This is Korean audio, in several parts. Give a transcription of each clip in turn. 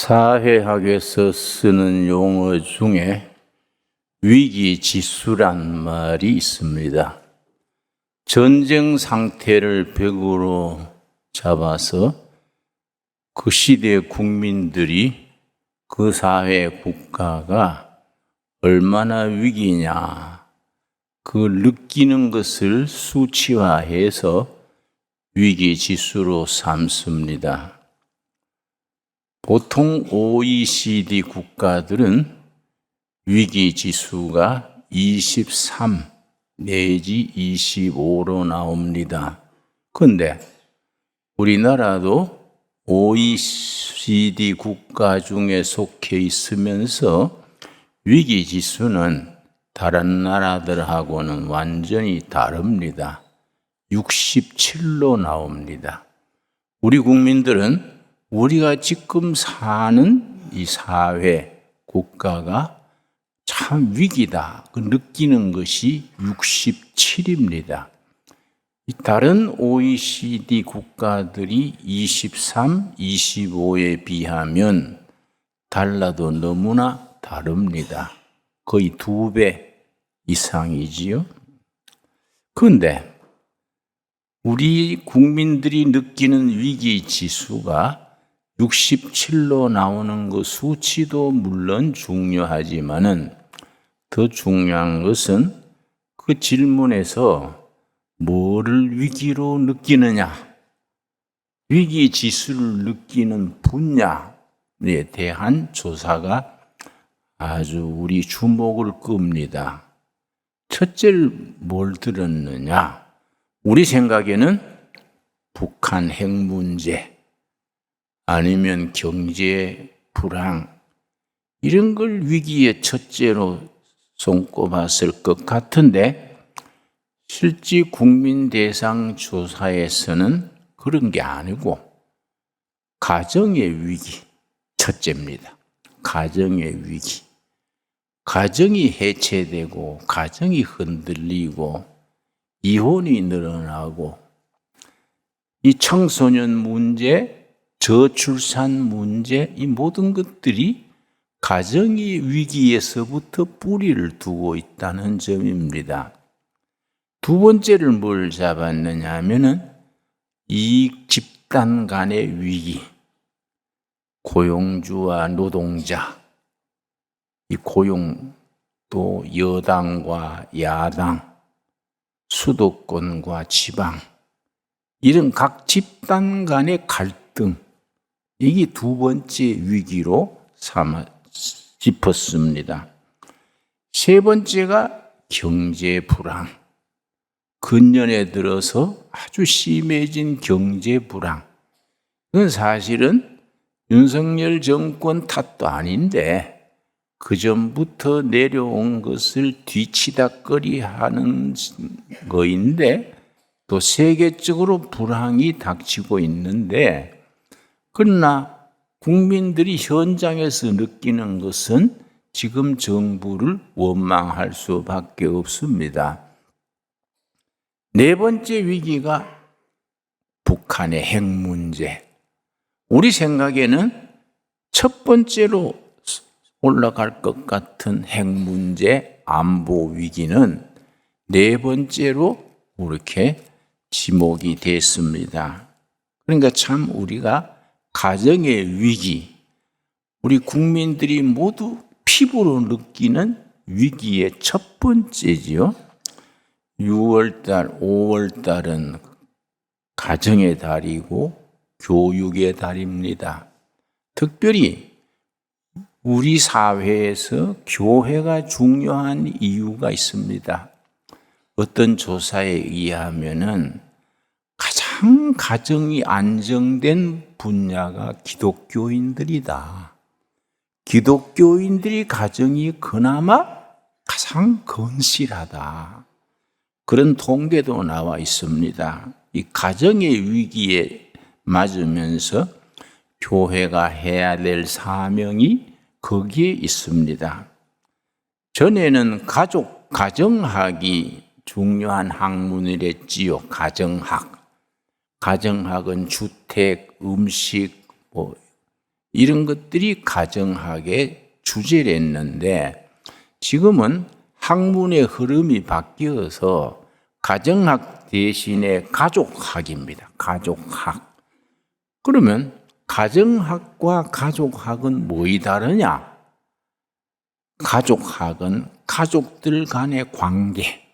사회학에서 쓰는 용어 중에 위기지수란 말이 있습니다. 전쟁 상태를 벽으로 잡아서 그 시대의 국민들이 그 사회 국가가 얼마나 위기냐 그 느끼는 것을 수치화해서 위기지수로 삼습니다. 보통 OECD 국가들은 위기지수가 23 내지 25로 나옵니다. 그런데 우리나라도 OECD 국가 중에 속해 있으면서 위기지수는 다른 나라들하고는 완전히 다릅니다. 67로 나옵니다. 우리 국민들은 우리가 지금 사는 이 사회, 국가가 참 위기다. 그 느끼는 것이 67입니다. 다른 OECD 국가들이 23, 25에 비하면 달라도 너무나 다릅니다. 거의 2배 이상이지요. 그런데 우리 국민들이 느끼는 위기 지수가 67로 나오는 그 수치도 물론 중요하지만은 더 중요한 것은 그 질문에서 뭐를 위기로 느끼느냐, 위기 지수를 느끼는 분야에 대한 조사가 아주 우리 주목을 끕니다. 첫째를 뭘 들었느냐? 우리 생각에는 북한 핵 문제, 아니면 경제 불황, 이런 걸 위기의 첫째로 손꼽았을 것 같은데 실제 국민 대상 조사에서는 그런 게 아니고 가정의 위기 첫째입니다. 가정의 위기. 가정이 해체되고 가정이 흔들리고 이혼이 늘어나고 이 청소년 문제, 저출산 문제, 이 모든 것들이 가정의 위기에서부터 뿌리를 두고 있다는 점입니다. 두 번째를 뭘 잡았느냐 하면은 이익 집단 간의 위기, 고용주와 노동자, 이 고용도 여당과 야당, 수도권과 지방, 이런 각 집단 간의 갈등, 이게 두 번째 위기로 짚었습니다. 세 번째가 경제 불황. 근년에 들어서 아주 심해진 경제 불황. 그건 사실은 윤석열 정권 탓도 아닌데 그 전부터 내려온 것을 뒤치다꺼리 하는 거인데 또 세계적으로 불황이 닥치고 있는데 그러나 국민들이 현장에서 느끼는 것은 지금 정부를 원망할 수밖에 없습니다. 네 번째 위기가 북한의 핵 문제. 우리 생각에는 첫 번째로 올라갈 것 같은 핵 문제, 안보 위기는 네 번째로 이렇게 지목이 됐습니다. 그러니까 참 우리가 가정의 위기, 우리 국민들이 모두 피부로 느끼는 위기의 첫 번째지요. 6월달, 5월달은 가정의 달이고 교육의 달입니다. 특별히 우리 사회에서 교회가 중요한 이유가 있습니다. 어떤 조사에 의하면은 가장 가정이 안정된 분야가 기독교인들이다. 기독교인들이 가정이 그나마 가장 건실하다. 그런 통계도 나와 있습니다. 이 가정의 위기에 맞으면서 교회가 해야 될 사명이 거기에 있습니다. 전에는 가정학이 중요한 학문이랬지요. 가정학. 가정학은 주택, 음식, 이런 것들이 가정학의 주제랬는데 지금은 학문의 흐름이 바뀌어서 가정학 대신에 가족학입니다. 가족학. 그러면 가정학과 가족학은 뭐이 다르냐? 가족학은 가족들 간의 관계,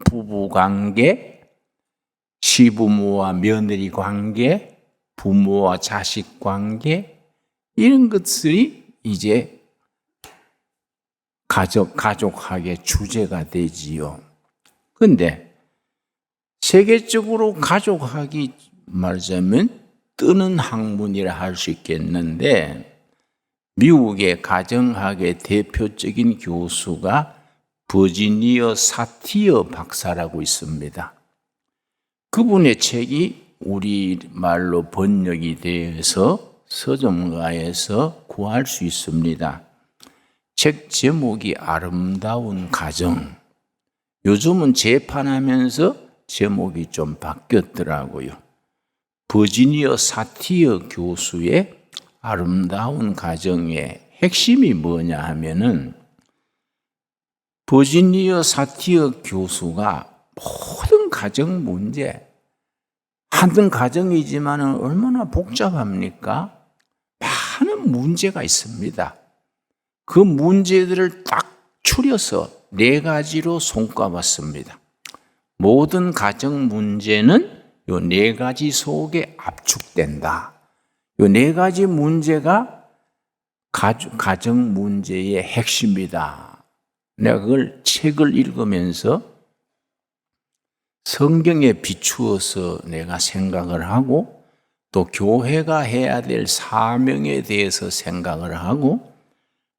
부부 관계, 시부모와 며느리 관계, 부모와 자식 관계, 이런 것들이 이제 가족학의 주제가 되지요. 그런데 세계적으로 가족학이 말하자면 뜨는 학문이라 할 수 있겠는데 미국의 가정학의 대표적인 교수가 버지니어 사티어 박사라고 있습니다. 그분의 책이 우리말로 번역이 되어서 서점가에서 구할 수 있습니다. 책 제목이 아름다운 가정. 요즘은 재판하면서 제목이 좀 바뀌었더라고요. 버지니어 사티어 교수의 아름다운 가정의 핵심이 뭐냐 하면은 버지니어 사티어 교수가 모든 가정 문제, 한 가정이지만 얼마나 복잡합니까? 많은 문제가 있습니다. 그 문제들을 딱 추려서 4가지로 손꼽았습니다. 모든 가정 문제는 이 4가지 속에 압축된다. 이 4가지 문제가 가정 문제의 핵심이다. 내가 그걸 책을 읽으면서 성경에 비추어서 내가 생각을 하고 또 교회가 해야 될 사명에 대해서 생각을 하고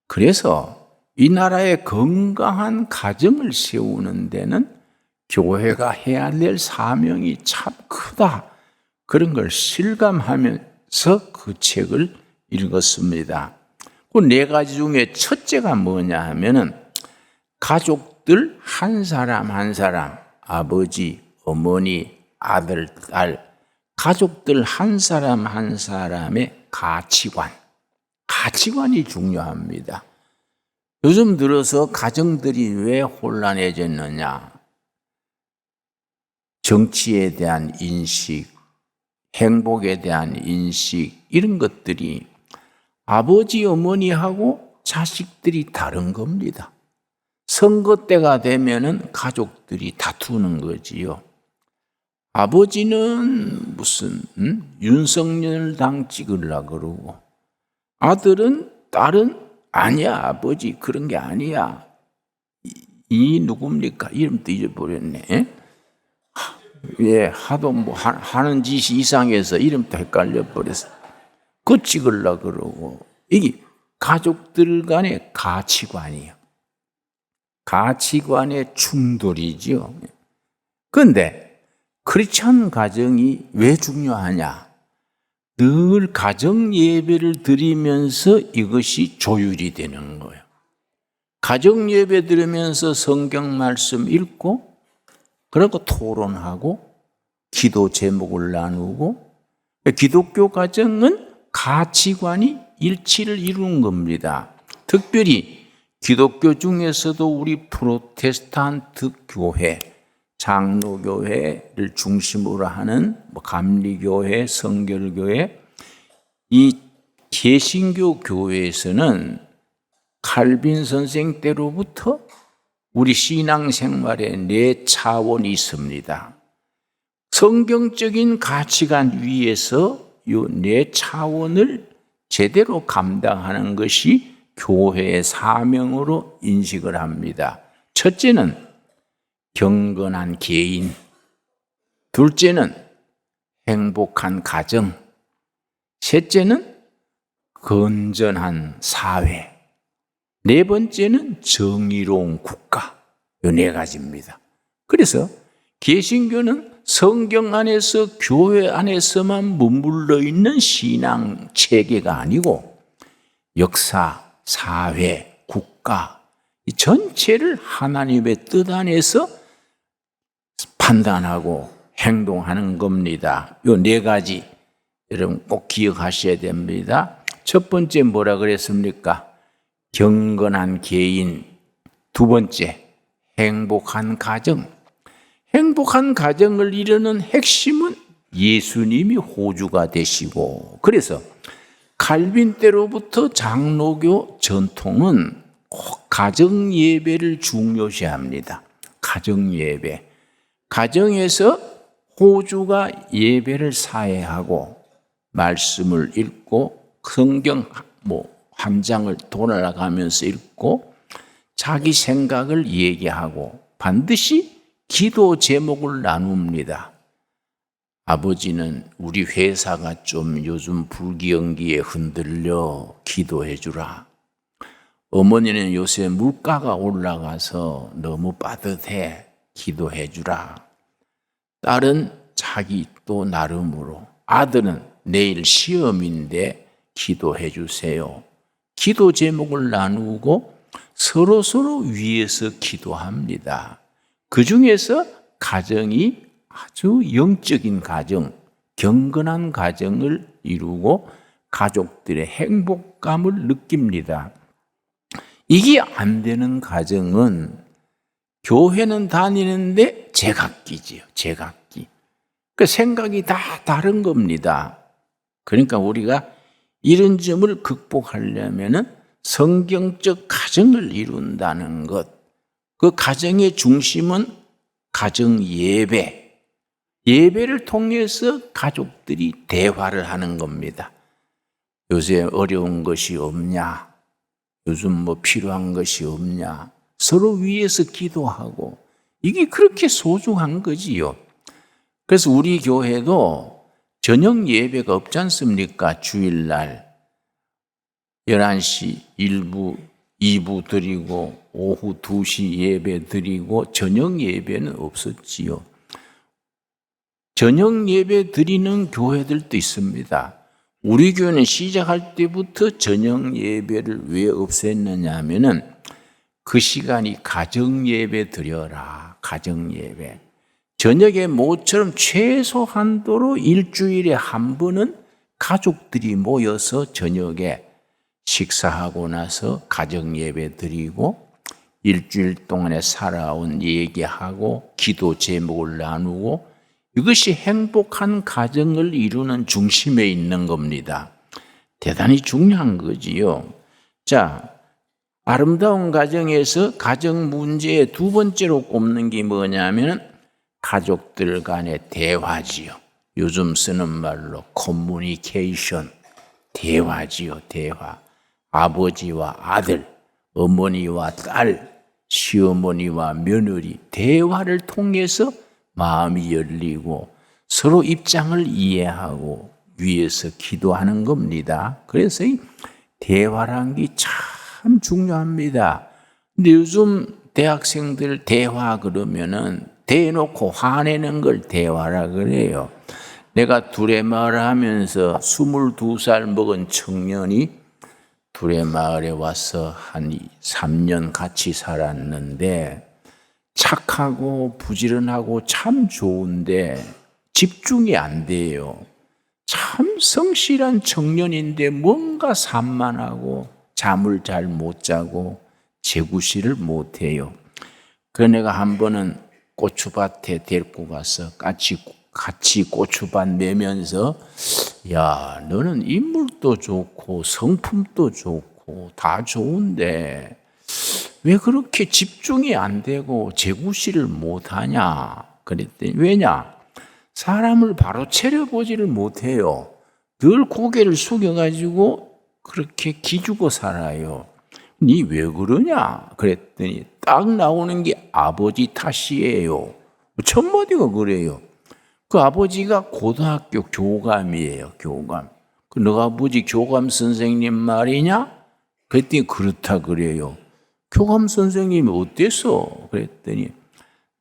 그래서 이 나라의 건강한 가정을 세우는 데는 교회가 해야 될 사명이 참 크다. 그런 걸 실감하면서 그 책을 읽었습니다. 그 4가지 중에 첫째가 뭐냐 하면은 가족들 한 사람 한 사람, 아버지, 어머니, 아들, 딸, 가족들 한 사람 한 사람의 가치관이 중요합니다. 요즘 들어서 가정들이 왜 혼란해졌느냐? 정치에 대한 인식, 행복에 대한 인식, 이런 것들이 아버지, 어머니하고 자식들이 다른 겁니다. 선거 때가 되면은 가족들이 다투는 거지요. 아버지는 무슨 윤석열 당 찍으려고 그러고 아들은 딸은 아니야 아버지 그런 게 아니야. 이 누굽니까? 이름도 잊어버렸네. 예, 하도 뭐 하는 짓이 이상해서 이름도 헷갈려 버렸어. 그거 찍으려고 그러고 이게 가족들 간의 가치관이에요. 가치관의 충돌이죠. 그런데 크리스천 가정이 왜 중요하냐? 늘 가정 예배를 드리면서 이것이 조율이 되는 거예요. 가정 예배 드리면서 성경 말씀 읽고 그리고 토론하고 기도 제목을 나누고 기독교 가정은 가치관이 일치를 이루는 겁니다. 특별히 기독교 중에서도 우리 프로테스탄트 교회, 장로교회를 중심으로 하는 감리교회, 성결교회, 이 개신교 교회에서는 칼빈 선생 때로부터 우리 신앙생활에 4차원이 있습니다. 성경적인 가치관 위에서 이 4차원을 제대로 감당하는 것이 교회의 사명으로 인식을 합니다. 첫째는 경건한 개인, 둘째는 행복한 가정, 셋째는 건전한 사회, 4번째는 정의로운 국가. 이 4가지입니다. 그래서 개신교는 성경 안에서 교회 안에서만 머물러 있는 신앙 체계가 아니고 역사, 사회, 국가 이 전체를 하나님의 뜻 안에서 판단하고 행동하는 겁니다. 이 4가지 여러분 꼭 기억하셔야 됩니다. 첫 번째 뭐라 그랬습니까? 경건한 개인. 두 번째, 행복한 가정. 행복한 가정을 이루는 핵심은 예수님이 호주가 되시고, 그래서 칼빈 때로부터 장로교 전통은 꼭 가정 예배를 중요시합니다. 가정 예배. 가정에서 호주가 예배를 사회하고 말씀을 읽고 성경 한 장을 돌아가면서 읽고 자기 생각을 얘기하고 반드시 기도 제목을 나눕니다. 아버지는 우리 회사가 좀 요즘 불경기에 흔들려 기도해 주라. 어머니는 요새 물가가 올라가서 너무 빠듯해 기도해 주라. 딸은 자기 또 나름으로, 아들은 내일 시험인데 기도해 주세요. 기도 제목을 나누고 서로 위해서 기도합니다. 그 중에서 가정이 아주 영적인 가정, 경건한 가정을 이루고 가족들의 행복감을 느낍니다. 이게 안 되는 가정은 교회는 다니는데 제각기지요. 제각기. 그 생각이 다 다른 겁니다. 그러니까 우리가 이런 점을 극복하려면은 성경적 가정을 이룬다는 것. 그 가정의 중심은 가정 예배. 예배를 통해서 가족들이 대화를 하는 겁니다. 요새 어려운 것이 없냐? 요즘 뭐 필요한 것이 없냐? 서로 위해서 기도하고 이게 그렇게 소중한 거지요. 그래서 우리 교회도 저녁 예배가 없지 않습니까? 주일날 11시 1부, 2부 드리고 오후 2시 예배 드리고 저녁 예배는 없었지요. 저녁 예배 드리는 교회들도 있습니다. 우리 교회는 시작할 때부터 저녁 예배를 왜 없앴느냐 하면은 그 시간이 가정 예배 드려라. 가정 예배. 저녁에 모처럼 최소한도로 일주일에 한 번은 가족들이 모여서 저녁에 식사하고 나서 가정 예배 드리고 일주일 동안에 살아온 얘기하고 기도 제목을 나누고 이것이 행복한 가정을 이루는 중심에 있는 겁니다. 대단히 중요한 거지요. 자, 아름다운 가정에서 가정 문제의 두 번째로 꼽는 게 뭐냐면 가족들 간의 대화지요. 요즘 쓰는 말로 커뮤니케이션, 대화지요. 대화. 아버지와 아들, 어머니와 딸, 시어머니와 며느리 대화를 통해서 마음이 열리고 서로 입장을 이해하고 위해서 기도하는 겁니다. 그래서 이 대화라는 게 참 중요합니다. 근데 요즘 대학생들 대화 그러면은 대놓고 화내는 걸 대화라 그래요. 내가 두레마을 하면서 22살 먹은 청년이 두레마을에 와서 한 3년 같이 살았는데 착하고 부지런하고 참 좋은데 집중이 안 돼요. 참 성실한 청년인데 뭔가 산만하고 잠을 잘 못 자고 재구실을 못 해요. 그래서 내가 한 번은 고추밭에 데리고 가서 같이 고추밭 내면서 야, 너는 인물도 좋고 성품도 좋고 다 좋은데 왜 그렇게 집중이 안 되고 재구실을 못하냐? 그랬더니 왜냐? 사람을 바로 차려보지를 못해요. 늘 고개를 숙여가지고 그렇게 기죽어 살아요. 니 왜 그러냐? 그랬더니 딱 나오는 게 아버지 탓이에요. 첫마디가 그래요. 그 아버지가 고등학교 교감이에요. 교감. 그 너 아버지 교감 선생님 말이냐? 그랬더니 그렇다 그래요. 교감 선생님이 어땠어? 그랬더니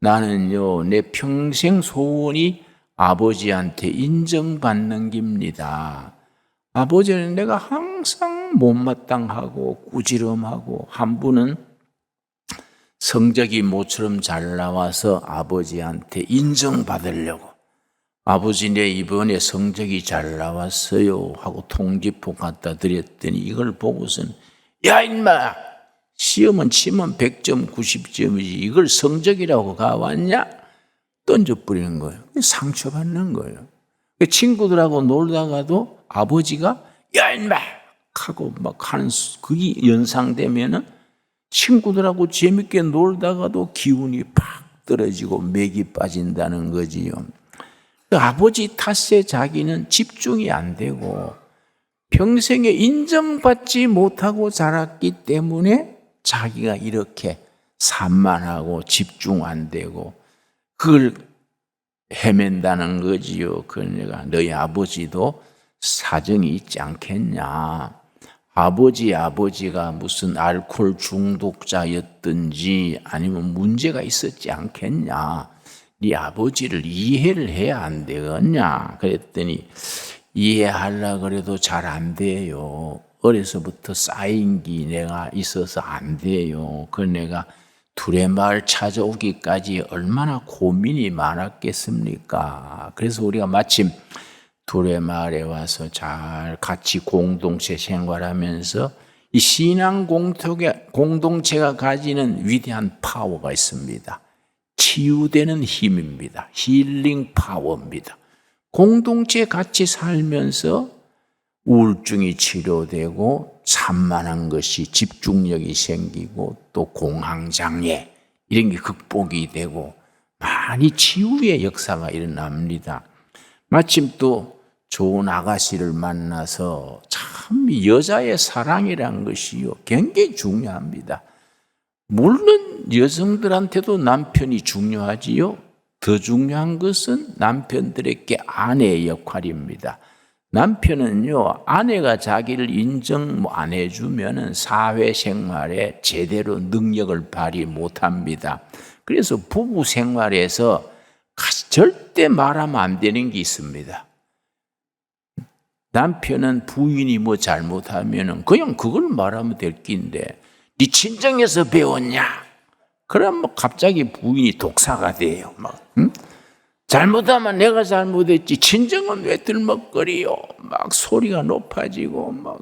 나는요, 내 평생 소원이 아버지한테 인정받는 겁니다. 아버지는 내가 항상 못마땅하고 꾸지람하고 한 분은 성적이 모처럼 잘 나와서 아버지한테 인정받으려고 아버지네 이번에 성적이 잘 나왔어요 하고 통지표 갖다 드렸더니 이걸 보고선 야 인마 시험은 치면 100점 90점이지 이걸 성적이라고 가왔냐? 던져버리는 거예요. 상처받는 거예요. 친구들하고 놀다가도 아버지가 야 인마 하고 막 하는 그게 연상되면은 친구들하고 재밌게 놀다가도 기운이 팍 떨어지고 맥이 빠진다는 거지요. 아버지 탓에 자기는 집중이 안 되고 평생에 인정받지 못하고 자랐기 때문에 자기가 이렇게 산만하고 집중 안 되고 그걸 헤맨다는 거지요. 그러니까 너희 아버지도 사정이 있지 않겠냐. 아버지가 무슨 알코올 중독자였든지 아니면 문제가 있었지 않겠냐. 네 아버지를 이해를 해야 안 되겠냐. 그랬더니 이해하려고 그래도 잘 안 돼요. 어려서부터 쌓인 게 내가 있어서 안 돼요. 그 내가 두레마을 찾아오기까지 얼마나 고민이 많았겠습니까? 그래서 우리가 마침 두레마을에 와서 잘 같이 공동체 생활하면서 이 신앙 공동체가 가지는 위대한 파워가 있습니다. 치유되는 힘입니다. 힐링 파워입니다. 공동체 같이 살면서 우울증이 치료되고 산만한 것이 집중력이 생기고 또 공황장애 이런 게 극복이 되고 많이 치유의 역사가 일어납니다. 마침 또 좋은 아가씨를 만나서 참 여자의 사랑이란 것이요 굉장히 중요합니다. 물론 여성들한테도 남편이 중요하지요. 더 중요한 것은 남편들에게 아내의 역할입니다. 남편은요, 아내가 자기를 인정 안 해주면은 사회생활에 제대로 능력을 발휘 못합니다. 그래서 부부 생활에서 절대 말하면 안 되는 게 있습니다. 남편은 부인이 뭐 잘못하면은 그냥 그걸 말하면 될 낀데, 네 친정에서 배웠냐? 그럼 뭐 갑자기 부인이 독사가 돼요. 응? 잘못하면 내가 잘못했지 친정은 왜 들먹거리요? 막 소리가 높아지고 막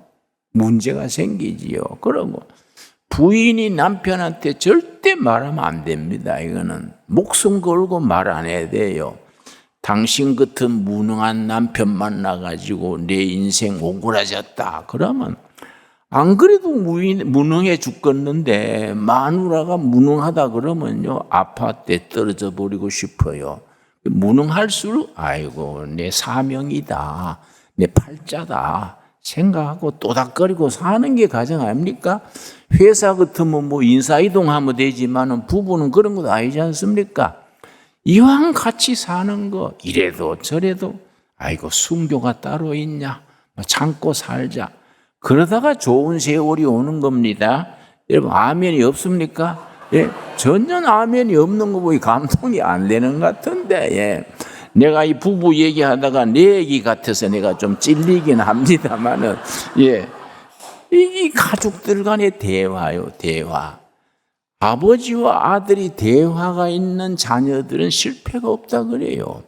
문제가 생기지요. 그러고 부인이 남편한테 절대 말하면 안 됩니다. 이거는 목숨 걸고 말 안 해야 돼요. 당신 같은 무능한 남편 만나가지고 내 인생 오그라졌다. 그러면 안 그래도 무능해 죽겠는데 마누라가 무능하다 그러면요 아파트에 떨어져 버리고 싶어요. 무능할수록 아이고 내 사명이다, 내 팔자다 생각하고 또닥거리고 사는 게 가정 아닙니까? 회사 같으면 뭐 인사이동하면 되지만은 부부는 그런 것 아니지 않습니까? 이왕 같이 사는 거 이래도 저래도 아이고 순교가 따로 있냐? 참고 살자. 그러다가 좋은 세월이 오는 겁니다. 여러분 아멘이 없습니까? 예, 전혀 아멘이 없는 거 보니 감동이 안 되는 것 같은데, 예. 내가 이 부부 얘기하다가 내 얘기 같아서 내가 좀 찔리긴 합니다만은, 예. 이 가족들 간의 대화요, 대화. 아버지와 아들이 대화가 있는 자녀들은 실패가 없다 그래요.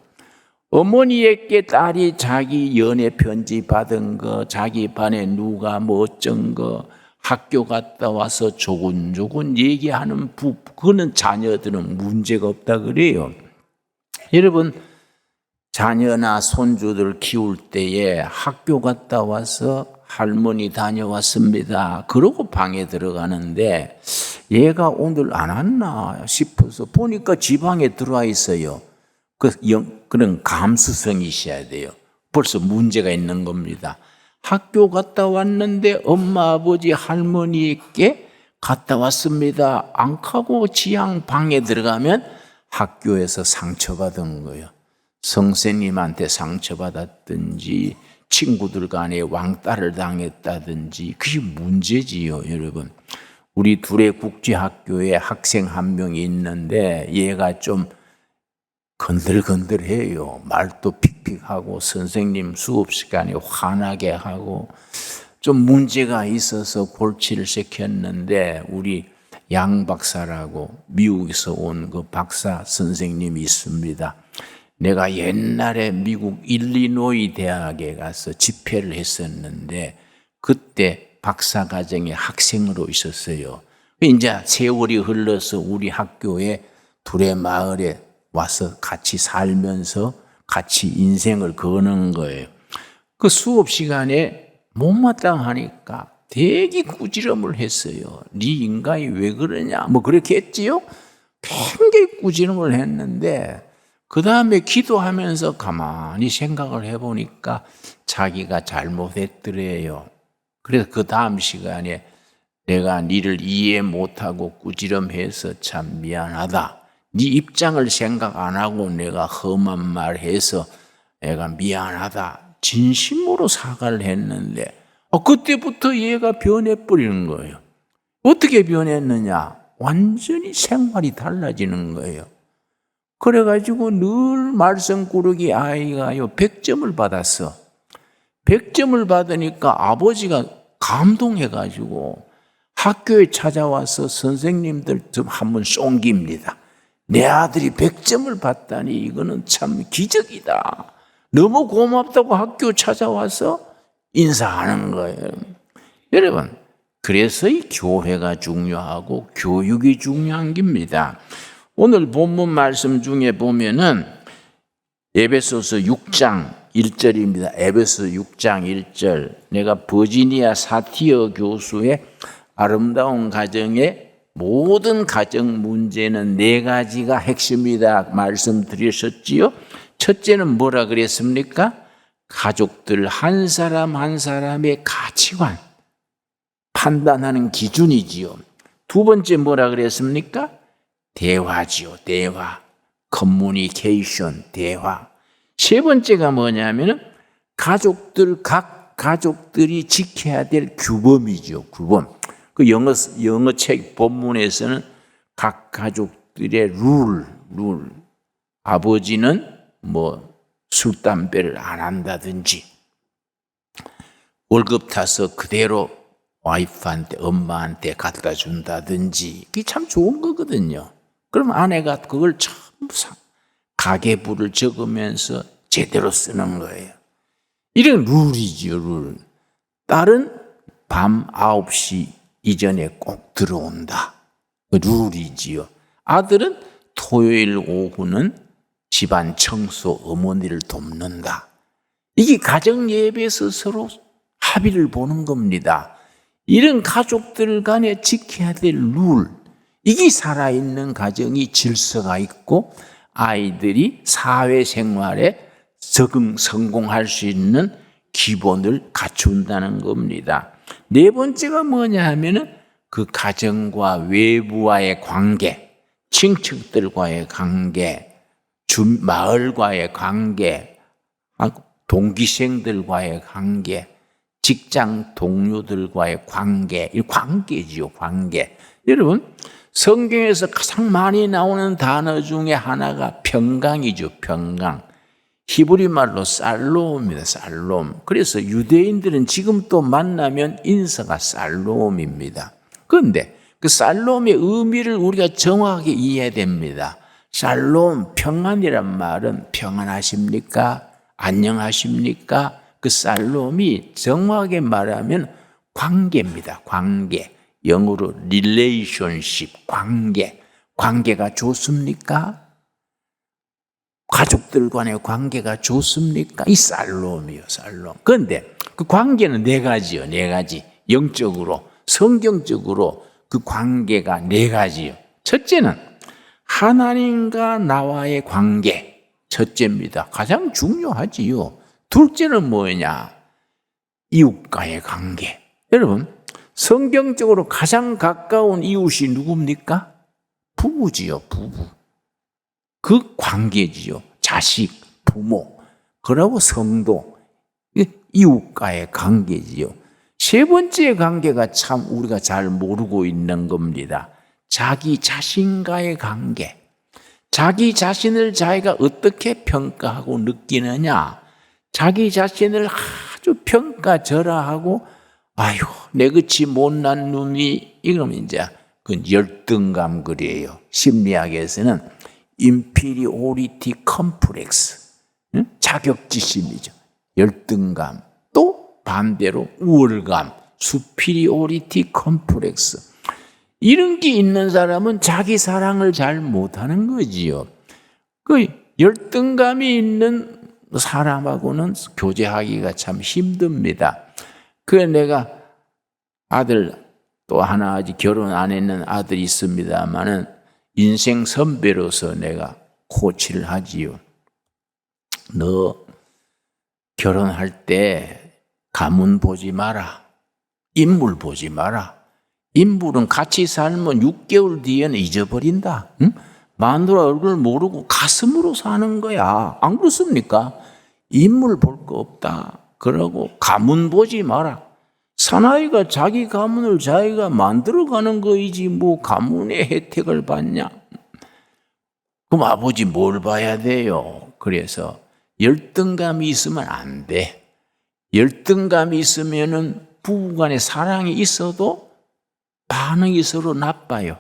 어머니에게 딸이 자기 연애 편지 받은 거, 자기 반에 누가 뭐 어쩐 거, 학교 갔다 와서 조곤조곤 얘기하는 그는 자녀들은 문제가 없다 그래요. 여러분 자녀나 손주들 키울 때에 학교 갔다 와서 할머니 다녀왔습니다. 그러고 방에 들어가는데 얘가 오늘 안 왔나 싶어서 보니까 지방에 들어와 있어요. 그런 감수성이 있어야 돼요. 벌써 문제가 있는 겁니다. 학교 갔다 왔는데 엄마, 아버지, 할머니에게 갔다 왔습니다. 안 가고 지양 방에 들어가면 학교에서 상처받은 거예요. 선생님한테 상처받았든지 친구들 간에 왕따를 당했다든지 그게 문제지요, 여러분. 우리 둘의 국제학교에 학생 한 명이 있는데 얘가 좀 건들건들해요. 말도 픽픽하고 선생님 수업 시간에 화나게 하고 좀 문제가 있어서 골치를 시켰는데 우리 양 박사라고 미국에서 온 그 박사 선생님이 있습니다. 내가 옛날에 미국 일리노이 대학에 가서 집회를 했었는데 그때 박사과정의 학생으로 있었어요. 이제 세월이 흘러서 우리 학교에 둘의 마을에 와서 같이 살면서 같이 인생을 거는 거예요. 그 수업 시간에 못마땅하니까 되게 꾸지람을 했어요. 네 인간이 왜 그러냐 뭐 그렇게 했지요. 굉장히 꾸지람을 했는데 그 다음에 기도하면서 가만히 생각을 해보니까 자기가 잘못했더래요. 그래서 그 다음 시간에 내가 니를 이해 못하고 꾸지람해서 참 미안하다. 네 입장을 생각 안 하고 내가 험한 말 해서 내가 미안하다. 진심으로 사과를 했는데 그때부터 얘가 변해버리는 거예요. 어떻게 변했느냐? 완전히 생활이 달라지는 거예요. 그래가지고 늘 말썽꾸러기 아이가요 100점을 받았어. 100점을 받으니까 아버지가 감동해가지고 학교에 찾아와서 선생님들 좀 한번 쏨깁니다. 내 아들이 100점을 받다니 이거는 참 기적이다. 너무 고맙다고 학교 찾아와서 인사하는 거예요. 여러분, 그래서 이 교회가 중요하고 교육이 중요한 겁니다. 오늘 본문 말씀 중에 보면은 에베소서 6장 1절입니다. 에베소 6장 1절. 내가 버지니아 사티어 교수의 아름다운 가정의 모든 가정 문제는 4가지가 핵심이다 말씀드렸었지요. 첫째는 뭐라 그랬습니까? 가족들 한 사람 한 사람의 가치관, 판단하는 기준이지요. 두 번째 뭐라 그랬습니까? 대화지요. 대화, 커뮤니케이션, 대화. 세 번째가 뭐냐면은 각 가족들이 지켜야 될 규범이죠. 규범. 그 영어 책 본문에서는 각 가족들의 룰. 아버지는 술, 담배를 안 한다든지 월급 타서 그대로 와이프한테, 엄마한테 갖다 준다든지 이게 참 좋은 거거든요. 그럼 아내가 그걸 전부 가계부를 적으면서 제대로 쓰는 거예요. 이런 룰이죠, 룰. 딸은 밤 9시 이전에 꼭 들어온다. 그 룰이지요. 아들은 토요일 오후는 집안 청소, 어머니를 돕는다. 이게 가정 예배에서 서로 합의를 보는 겁니다. 이런 가족들 간에 지켜야 될 룰, 이게 살아있는 가정이 질서가 있고 아이들이 사회생활에 성공할 수 있는 기본을 갖춘다는 겁니다. 네 번째가 뭐냐 하면은 그 가정과 외부와의 관계, 친척들과의 관계, 마을과의 관계, 동기생들과의 관계, 직장 동료들과의 관계, 이 관계지요, 관계. 여러분, 성경에서 가장 많이 나오는 단어 중에 하나가 평강이죠, 평강. 히브리 말로 살롬입니다, 살롬. 그래서 유대인들은 지금 또 만나면 인사가 살롬입니다. 그런데 그 살롬의 의미를 우리가 정확하게 이해해야 됩니다. 살롬, 평안이란 말은 평안하십니까? 안녕하십니까? 그 살롬이 정확하게 말하면 관계입니다. 관계. 영어로 relationship, 관계. 관계가 좋습니까? 가족들 간의 관계가 좋습니까? 이 살롬이요, 살롬. 그런데 그 관계는 4가지요, 4가지. 영적으로, 성경적으로 그 관계가 4가지요. 첫째는 하나님과 나와의 관계. 첫째입니다. 가장 중요하지요. 둘째는 뭐냐? 이웃과의 관계. 여러분, 성경적으로 가장 가까운 이웃이 누굽니까? 부부지요, 부부. 그 관계지요. 자식, 부모, 그러고 성도, 이웃과의 관계지요. 세 번째 관계가 참 우리가 잘 모르고 있는 겁니다. 자기 자신과의 관계. 자기 자신을 자기가 어떻게 평가하고 느끼느냐. 자기 자신을 아주 평가절하하고 아유, 내그치 못난 놈이 이러면 이제 그 열등감 그래요. 심리학에서는 인피리오리티 컴플렉스, 자격지심이죠. 열등감. 또 반대로 우월감, 수피리오리티 컴플렉스. 이런 게 있는 사람은 자기 사랑을 잘 못하는 거지요. 그 열등감이 있는 사람하고는 교제하기가 참 힘듭니다. 그래 내가 아들 또 하나 아직 결혼 안 했는 아들이 있습니다만은 인생 선배로서 내가 코치를 하지요. 너 결혼할 때 가문 보지 마라. 인물 보지 마라. 인물은 같이 살면 6개월 뒤에는 잊어버린다. 응? 마누라 얼굴 모르고 가슴으로 사는 거야. 안 그렇습니까? 인물 볼 거 없다. 그러고 가문 보지 마라. 사나이가 자기 가문을 자기가 만들어가는 거이지 뭐 가문의 혜택을 받냐. 그럼 아버지 뭘 봐야 돼요? 그래서 열등감이 있으면 안 돼. 열등감이 있으면은 부부간에 사랑이 있어도 반응이 서로 나빠요.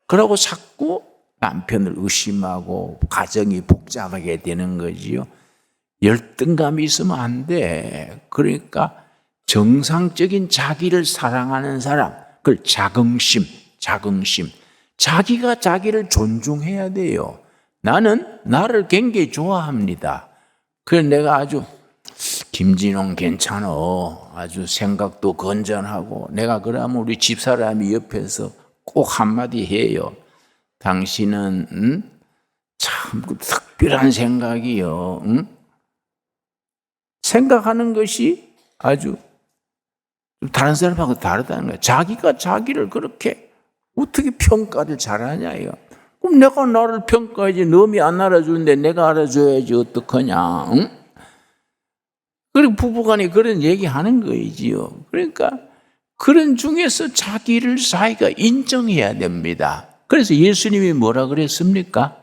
그러고 자꾸 남편을 의심하고 가정이 복잡하게 되는 거지요. 열등감이 있으면 안 돼. 그러니까 정상적인 자기를 사랑하는 사람, 그걸 자긍심. 자기가 자기를 존중해야 돼요. 나는 나를 굉장히 좋아합니다. 그래서 내가 아주 김진홍 괜찮어. 아주 생각도 건전하고 내가 그러면 우리 집사람이 옆에서 꼭 한마디 해요. 당신은 참 특별한 생각이요. 생각하는 것이 아주 다른 사람하고 다르다는 거예요. 자기가 자기를 그렇게 어떻게 평가를 잘하냐 이거. 그럼 내가 나를 평가해야지. 남이 안 알아주는데 내가 알아줘야지 어떡하냐. 응? 그리고 부부간에 그런 얘기하는 거이지요. 그러니까 그런 중에서 자기를 자기가 인정해야 됩니다. 그래서 예수님이 뭐라 그랬습니까?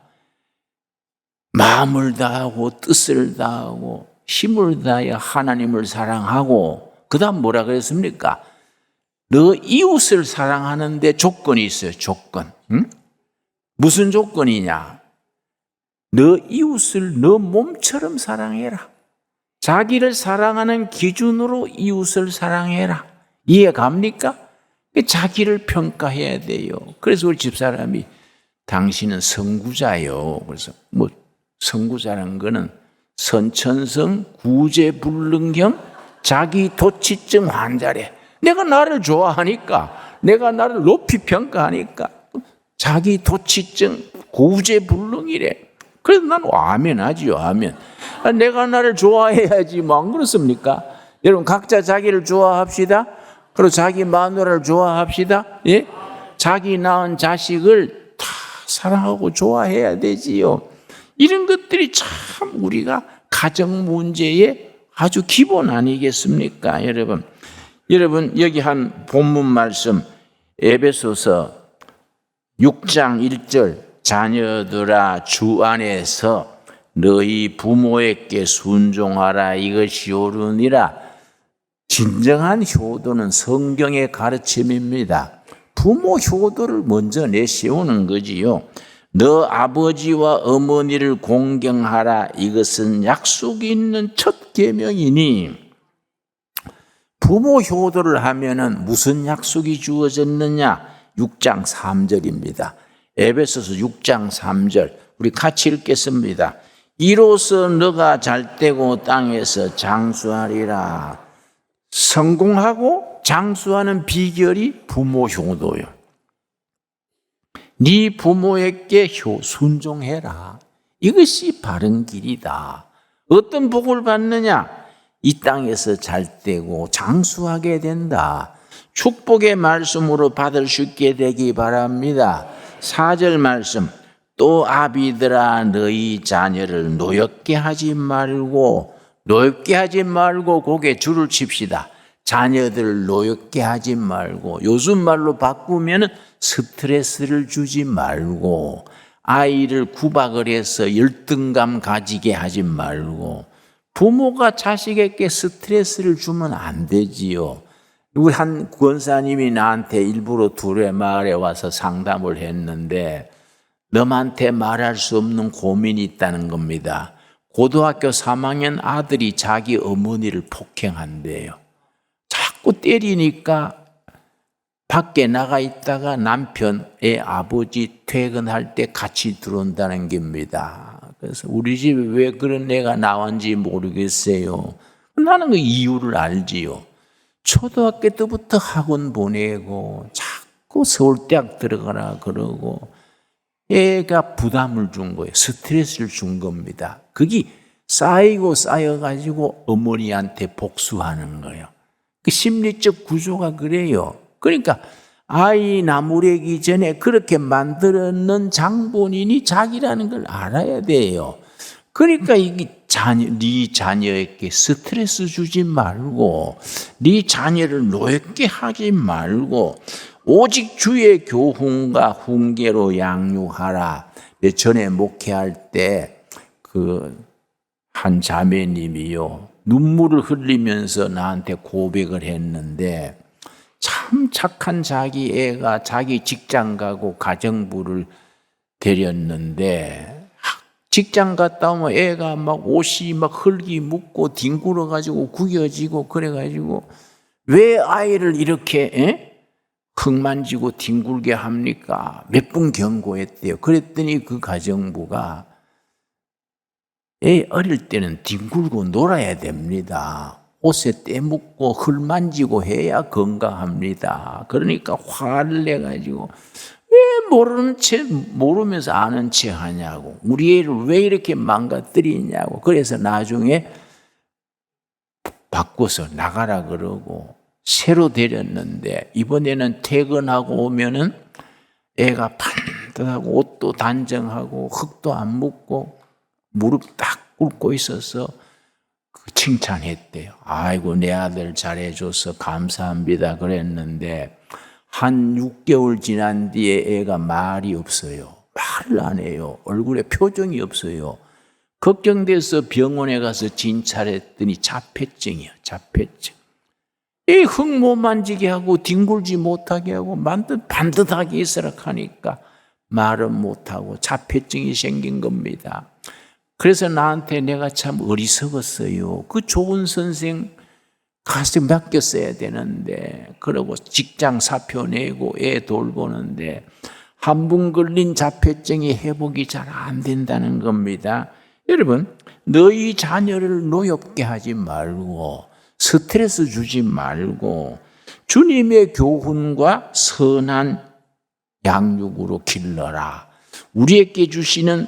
마음을 다하고 뜻을 다하고 힘을 다하여 하나님을 사랑하고 그 다음 뭐라 그랬습니까? 너 이웃을 사랑하는데 조건이 있어요. 조건. 응? 무슨 조건이냐? 너 이웃을 너 몸처럼 사랑해라. 자기를 사랑하는 기준으로 이웃을 사랑해라. 이해 갑니까? 자기를 평가해야 돼요. 그래서 우리 집사람이 당신은 선구자요. 그래서 뭐 선구자라는 거는 선천성 구제불능형 자기 도취증 환자래. 내가 나를 좋아하니까, 내가 나를 높이 평가하니까 자기 도취증 구제불능이래. 그래서 난 아멘 하지요. 아멘. 내가 나를 좋아해야지 뭐 안 그렇습니까? 여러분 각자 자기를 좋아합시다. 그리고 자기 마누라를 좋아합시다. 예? 자기 낳은 자식을 다 사랑하고 좋아해야 되지요. 이런 것들이 참 우리가 가정 문제의 아주 기본 아니겠습니까? 여러분 여기 한 본문 말씀 에베소서 6장 1절 자녀들아 주 안에서 너희 부모에게 순종하라 이것이 옳으니라. 진정한 효도는 성경의 가르침입니다. 부모 효도를 먼저 내세우는 거지요. 너 아버지와 어머니를 공경하라 이것은 약속이 있는 첫 계명이니. 부모 효도를 하면은 무슨 약속이 주어졌느냐? 6장 3절입니다. 에베소서 6장 3절 우리 같이 읽겠습니다. 이로써 너가 잘되고 땅에서 장수하리라. 성공하고 장수하는 비결이 부모 효도요. 네 부모에게 순종해라. 이것이 바른 길이다. 어떤 복을 받느냐? 이 땅에서 잘되고 장수하게 된다. 축복의 말씀으로 받을 수 있게 되기 바랍니다. 4절 말씀 또 아비들아 너희 자녀를 노엽게 하지 말고 고개 줄을 칩시다. 자녀들을 노엽게 하지 말고 요즘 말로 바꾸면 스트레스를 주지 말고 아이를 구박을 해서 열등감 가지게 하지 말고 부모가 자식에게 스트레스를 주면 안 되지요. 우리 한 권사님이 나한테 일부러 두레마을에 와서 상담을 했는데 너한테 말할 수 없는 고민이 있다는 겁니다. 고등학교 3학년 아들이 자기 어머니를 폭행한대요. 자꾸 때리니까 밖에 나가 있다가 남편의 아버지 퇴근할 때 같이 들어온다는 겁니다. 그래서 우리 집에 왜 그런 애가 나왔는지 모르겠어요. 나는 그 이유를 알지요. 초등학교 때부터 학원 보내고 자꾸 서울대학 들어가라 그러고 애가 부담을 준 거예요. 스트레스를 준 겁니다. 그게 쌓이고 쌓여가지고 어머니한테 복수하는 거예요. 그 심리적 구조가 그래요. 그러니까 아이 나무래기 전에 그렇게 만들었는 장본인이 자기라는 걸 알아야 돼요. 그러니까 이게 네 자녀에게 스트레스 주지 말고 네 자녀를 노엽게 하지 말고 오직 주의 교훈과 훈계로 양육하라. 전에 목회할 때 그 한 자매님이요 눈물을 흘리면서 나한테 고백을 했는데 참 착한 자기 애가 자기 직장 가고 가정부를 데렸는데 직장 갔다 오면 애가 막 옷이 막 흙이 묻고 뒹굴어 가지고 구겨지고 그래 가지고 왜 아이를 이렇게 흙 만지고 뒹굴게 합니까? 몇 번 경고했대요. 그랬더니 그 가정부가 애 어릴 때는 뒹굴고 놀아야 됩니다. 옷에 때 묻고 흙 만지고 해야 건강합니다. 그러니까 화를 내가지고 왜 모르면서 아는 체 하냐고. 우리 애를 왜 이렇게 망가뜨리냐고. 그래서 나중에 바꿔서 나가라 그러고 새로 데렸는데 이번에는 퇴근하고 오면은 애가 반듯하고 옷도 단정하고 흙도 안 묻고 무릎 딱 꿇고 있어서 칭찬했대요. 아이고 내 아들 잘해줘서 감사합니다 그랬는데 한 6개월 지난 뒤에 애가 말이 없어요. 말을 안 해요. 얼굴에 표정이 없어요. 걱정돼서 병원에 가서 진찰했더니 자폐증이에요. 자폐증. 이 흙 못 만지게 하고 뒹굴지 못하게 하고 반듯하게 있으라 하니까 말은 못하고 자폐증이 생긴 겁니다. 그래서 나한테 내가 참 어리석었어요. 그 좋은 선생 가서 맡겼어야 되는데 그러고 직장 사표 내고 애 돌보는데 한 번 걸린 자폐증이 회복이 잘 안 된다는 겁니다. 여러분 너희 자녀를 노엽게 하지 말고 스트레스 주지 말고 주님의 교훈과 선한 양육으로 길러라. 우리에게 주시는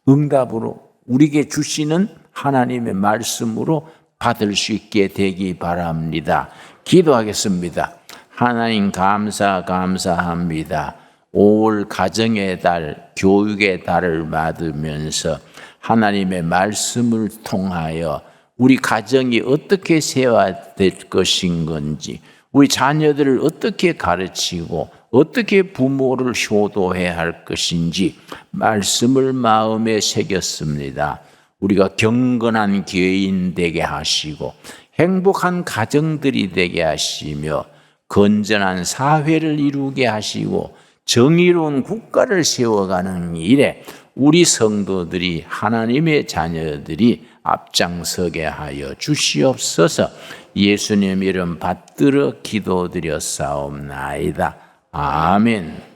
응답으로 우리에게 주시는 하나님의 말씀으로 받을 수 있게 되기 바랍니다. 기도하겠습니다. 하나님 감사합니다. 5월 가정의 달, 교육의 달을 맞으면서 하나님의 말씀을 통하여 우리 가정이 어떻게 세워야 될 것인 건지, 우리 자녀들을 어떻게 가르치고 어떻게 부모를 효도해야 할 것인지 말씀을 마음에 새겼습니다. 우리가 경건한 교인 되게 하시고 행복한 가정들이 되게 하시며 건전한 사회를 이루게 하시고 정의로운 국가를 세워가는 일에 우리 성도들이 하나님의 자녀들이 앞장서게 하여 주시옵소서. 예수님 이름 받들어 기도드렸사옵나이다. 아멘.